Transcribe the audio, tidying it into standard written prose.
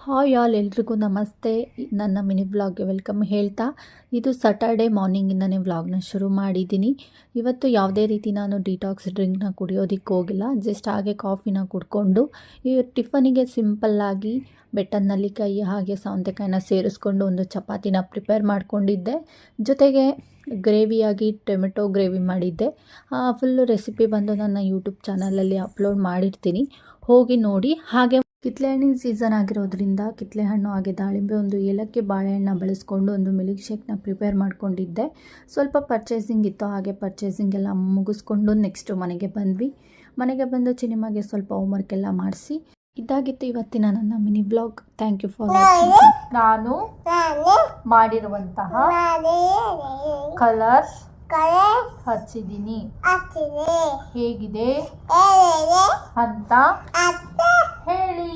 Hi all ಎಲ್ರಿಗೂ ನಮಸ್ತೆ. ನನ್ನ ಮಿನಿ ವ್ಲಾಗ್ಗೆ ವೆಲ್ಕಮ್ ಹೇಳ್ತಾ, ಇದು ಸ್ಯಾಟರ್ಡೇ ಮಾರ್ನಿಂಗಿಂದನೇ ವ್ಲಾಗ್ನ ಶುರು ಮಾಡಿದ್ದೀನಿ. ಇವತ್ತು ಯಾವುದೇ ರೀತಿ ನಾನು ಡಿಟಾಕ್ಸ್ ಡ್ರಿಂಕ್ನ ಕುಡಿಯೋದಕ್ಕೆ ಹೋಗಿಲ್ಲ. ಜಸ್ಟ್ ಹಾಗೆ ಕಾಫಿನ ಕುಡ್ಕೊಂಡು ಈ ಟಿಫನಿಗೆ ಸಿಂಪಲ್ಲಾಗಿ ಬೆಟ್ಟದ ನೆಲ್ಲಿಕಾಯಿ ಹಾಗೆ ಸೌತೆಕಾಯಿನ ಸೇರಿಸ್ಕೊಂಡು ಒಂದು ಚಪಾತಿನ ಪ್ರಿಪೇರ್ ಮಾಡ್ಕೊಂಡಿದ್ದೆ. ಜೊತೆಗೆ ಗ್ರೇವಿಯಾಗಿ ಟೊಮೆಟೊ ಗ್ರೇವಿ ಮಾಡಿದ್ದೆ. ಫುಲ್ಲು ರೆಸಿಪಿ ಬಂದು ನನ್ನ ಯೂಟ್ಯೂಬ್ ಚಾನಲಲ್ಲಿ ಅಪ್ಲೋಡ್ ಮಾಡಿರ್ತೀನಿ, ಹೋಗಿ ನೋಡಿ. ಹಾಗೆ ಕಿತ್ತಳೆ ಹಣ್ಣಿನ ಸೀಸನ್ ಆಗಿರೋದ್ರಿಂದ ಕಿತ್ತಳೆ ಹಣ್ಣು ಹಾಗೆ ದಾಳಿಂಬೆ, ಒಂದು ಏಲಕ್ಕಿ, ಬಾಳೆಹಣ್ಣು ಬಳಸ್ಕೊಂಡು ಒಂದು ಮಿಲ್ಕ್ ಶೇಕ್ನ ಪ್ರಿಪೇರ್ ಮಾಡ್ಕೊಂಡಿದ್ದೆ. ಸ್ವಲ್ಪ ಪರ್ಚೇಸಿಂಗ್ ಇತ್ತು, ಹಾಗೆ ಪರ್ಚೇಸಿಂಗ್ ಎಲ್ಲ ಮುಗಿಸ್ಕೊಂಡು ನೆಕ್ಸ್ಟು ಮನೆಗೆ ಬಂದ್ವಿ. ಮನೆಗೆ ಬಂದು ಚಿನಿಮಾಗೆ ಸ್ವಲ್ಪ ಹೋಮ್ವರ್ಕ್ ಎಲ್ಲ ಮಾಡಿಸಿ ಇದಾಗಿತ್ತು ಇವತ್ತಿನ ನನ್ನ mini vlog. Thank you for watching. ನಾನು ಮಾಡಿರುವಂತಹ ಕಲರ್ಸ್ ಹಚ್ಚಿದ್ದೀನಿ, ಹೇಗಿದೆ ಅಂತ ಹೇಳಿ.